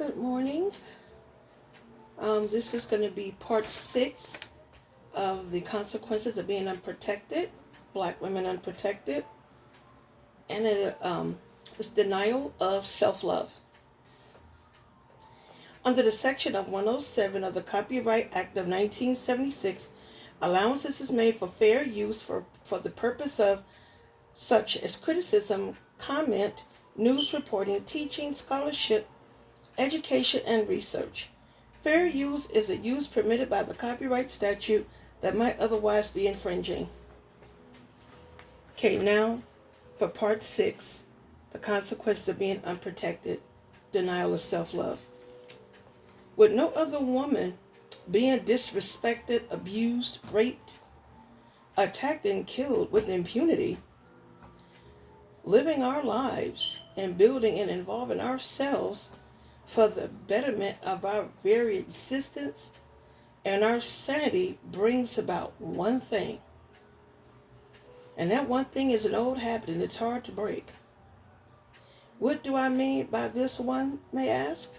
Good morning. This is going to be part 6 of the consequences of being unprotected, Black women unprotected, and it's denial of self-love. Under the section of 107 of the Copyright Act of 1976, allowances is made for fair use for the purpose of such as criticism, comment, news reporting, teaching, scholarship, education, and research. Fair use is a use permitted by the copyright statute that might otherwise be infringing. Okay, now for part 6, the consequences of being unprotected, denial of self-love. With no other woman being disrespected, abused, raped, attacked, and killed with impunity, living our lives and building and involving ourselves for the betterment of our very existence and our sanity brings about one thing. And that one thing is an old habit, and it's hard to break. What do I mean by this, one may ask?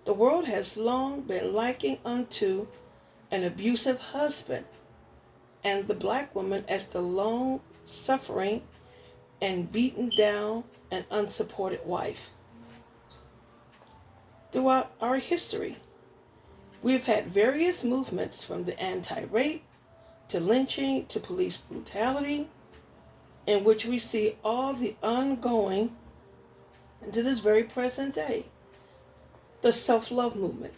The world has long been likened unto an abusive husband, and the Black woman as the long-suffering and beaten down and unsupported wife. Throughout our history, we've had various movements, from the anti-rape to lynching to police brutality, in which we see all the ongoing to this very present day. The self-love movement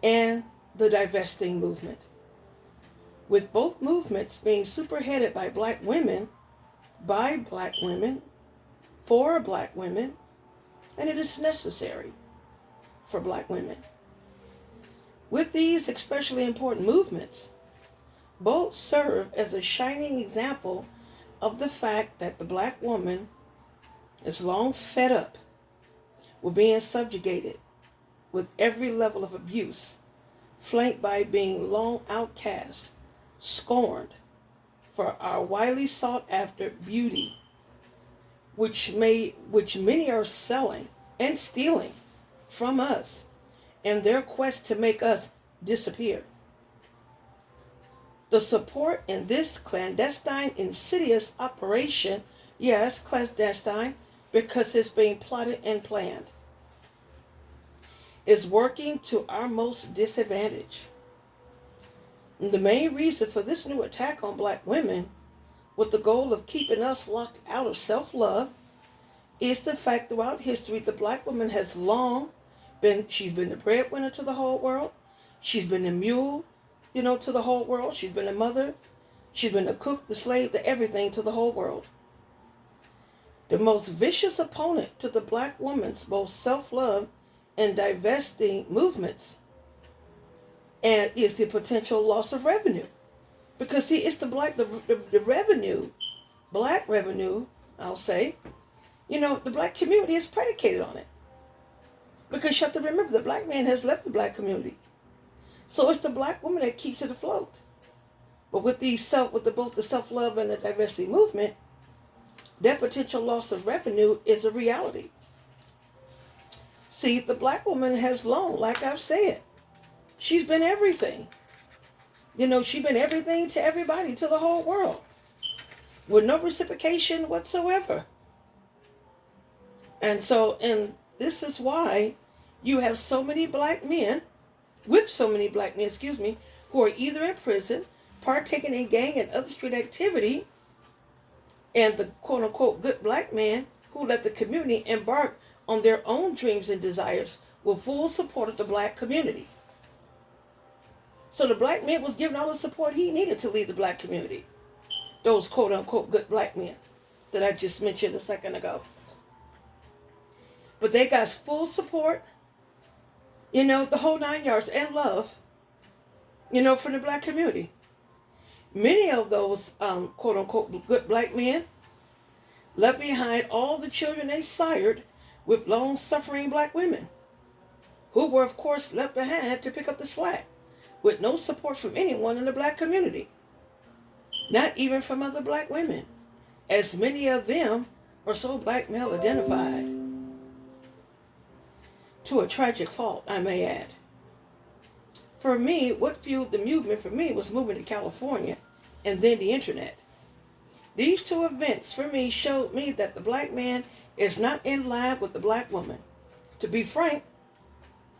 and the divesting movement, with both movements being superheaded by Black women, by Black women, for Black women, and it is necessary for Black women. With these especially important movements, both serve as a shining example of the fact that the Black woman is long fed up with being subjugated with every level of abuse, flanked by being long outcast, scorned for our widely sought after beauty, which many are selling and stealing from us in their quest to make us disappear. The support in this clandestine, insidious operation, yes, clandestine, because it's being plotted and planned, is working to our most disadvantage. And the main reason for this new attack on Black women, with the goal of keeping us locked out of self-love, is the fact throughout history the Black woman has long she's been the breadwinner to the whole world. She's been the mule, to the whole world. She's been the mother. She's been the cook, the slave, the everything to the whole world. The most vicious opponent to the Black woman's both self-love and divesting movements and is the potential loss of revenue. Because see, it's the revenue, Black revenue, I'll say, the Black community is predicated on it. Because you have to remember, the Black man has left the Black community. So it's the Black woman that keeps it afloat. But with both the self-love and the divesting movement, that potential loss of revenue is a reality. See, the Black woman has long, like I've said, she's been everything. She's been everything to everybody, to the whole world, with no reciprocation whatsoever. And this is why you have so many Black men, who are either in prison, partaking in gang and other street activity, and the quote-unquote good Black man who let the community embark on their own dreams and desires with full support of the Black community. So the Black man was given all the support he needed to lead the Black community. Those quote-unquote good Black men that I just mentioned a second ago. But they got full support, the whole 9 yards, and love, from the Black community. Many of those quote-unquote good Black men left behind all the children they sired with long-suffering Black women, who were, of course, left behind to pick up the slack, with no support from anyone in the Black community, not even from other Black women, as many of them are so Black male identified. to a tragic fault, I may add. For me, what fueled the movement for me was moving to California and then the internet. These two events for me showed me that the black man is not in line with the black woman. To be frank,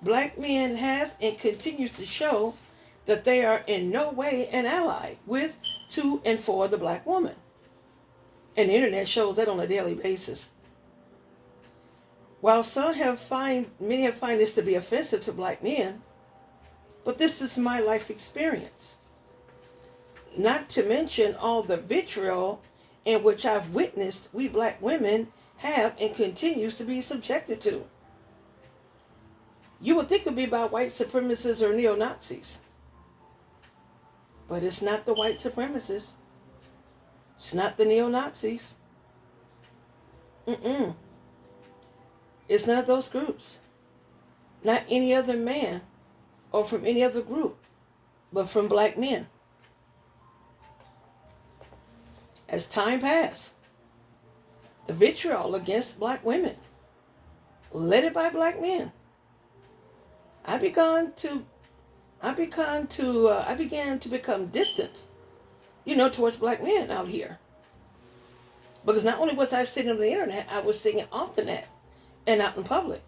black men has and continues to show that they are in no way an ally with, to, and for the black woman. And the internet shows that on a daily basis. While many have find this to be offensive to black men, but this is my life experience. Not to mention all the vitriol in which I've witnessed we black women have and continues to be subjected to. You would think it would be about white supremacists or neo-Nazis. But it's not the white supremacists. It's not the neo-Nazis. It's none of those groups. Not any other man or from any other group, but from black men. As time passed, the vitriol against black women, led by black men, I began to become distant, towards black men out here. Because not only was I sitting on the internet, I was sitting off the net and out in public.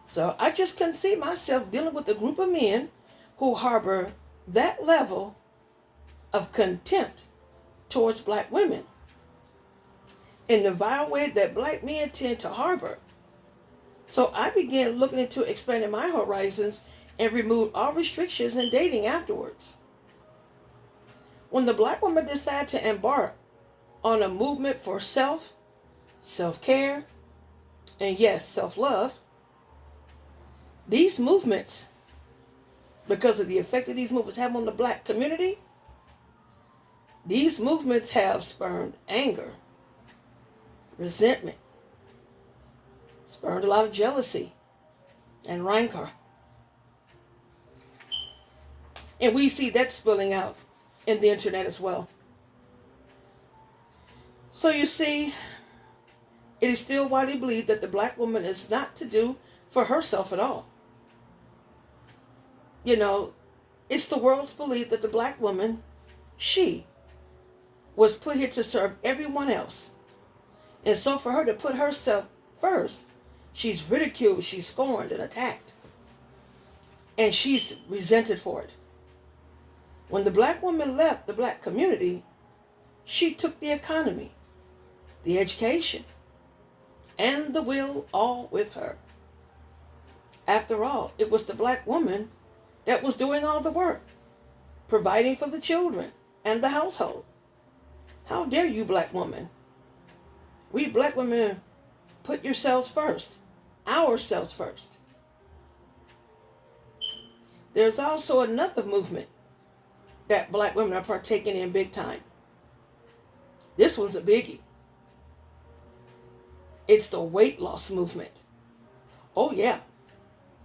So I just couldn't see myself dealing with a group of men who harbor that level of contempt towards black women in the vile way that black men tend to harbor. So I began looking into expanding my horizons and removed all restrictions in dating afterwards. When the black woman decided to embark on a movement for self-care, and yes, self-love, these movements, because of the effect that these movements have on the black community, these movements have spurned anger, resentment, spurned a lot of jealousy and rancor. And we see that spilling out in the internet as well. So you see, it is still widely believed that the black woman is not to do for herself at all. It's the world's belief that the black woman, she, was put here to serve everyone else. And so for her to put herself first, she's ridiculed, she's scorned and attacked. And she's resented for it. When the black woman left the black community, she took the economy, the education, and the will all with her. After all, it was the black woman that was doing all the work, providing for the children and the household. How dare you, black woman? We black women put yourselves first, ourselves first. There's also another movement that black women are partaking in big time. This one's a biggie. It's the weight loss movement. Oh yeah,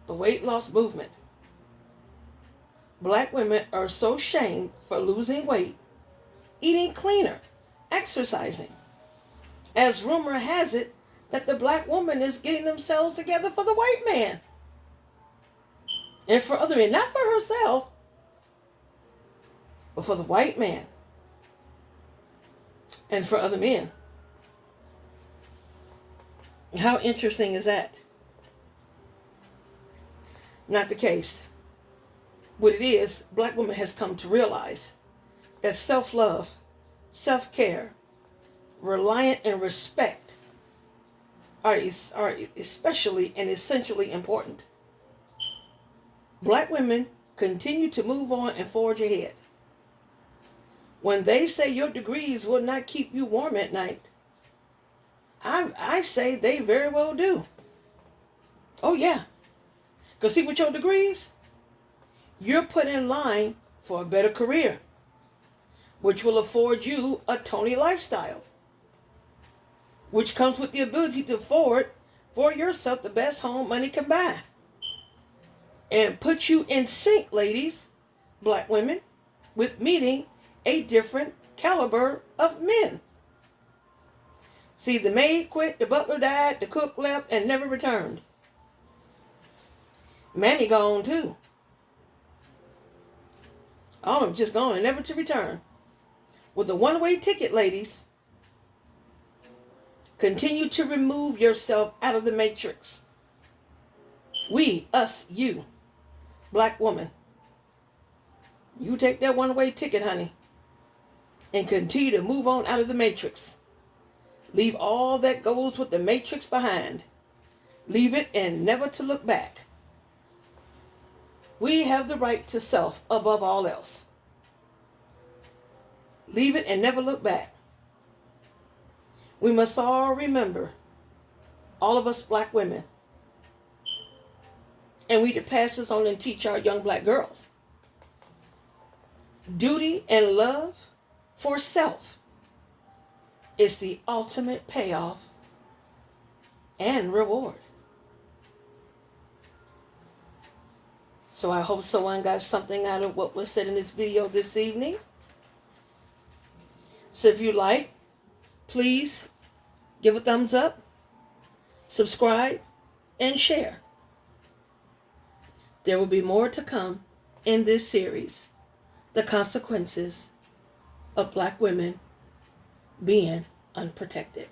the weight loss movement. Black women are so shamed for losing weight, eating cleaner, exercising, as rumor has it that the black woman is getting themselves together for the white man and for other men, not for herself, but for the white man and for other men. How interesting is that? Not the case. What it is, black woman has come to realize that self-love, self-care, reliance, and respect are especially and essentially important. Black women continue to move on and forge ahead. When they say your degrees will not keep you warm at night, I say they very well do. Oh yeah. Because see, with your degrees, you're put in line for a better career, which will afford you a Tony lifestyle, which comes with the ability to afford for yourself the best home money can buy. And put you in sync, ladies, black women, with meeting a different caliber of men. See, the maid quit, the butler died, the cook left and never returned. Mammy gone too. All of them just gone and never to return. With a one-way ticket, ladies. Continue to remove yourself out of the matrix. We, us, you, black woman. You take that one-way ticket, honey, and continue to move on out of the matrix. Leave all that goes with the matrix behind. Leave it and never to look back. We have the right to self above all else. Leave it and never look back. We must all remember, all of us black women, and we to pass this on and teach our young black girls. Duty and love for self is the ultimate payoff and reward. So I hope someone got something out of what was said in this video this evening. So if you like, please give a thumbs up, subscribe, and share. There will be more to come in this series, The Consequences of Black Women Being Unprotected.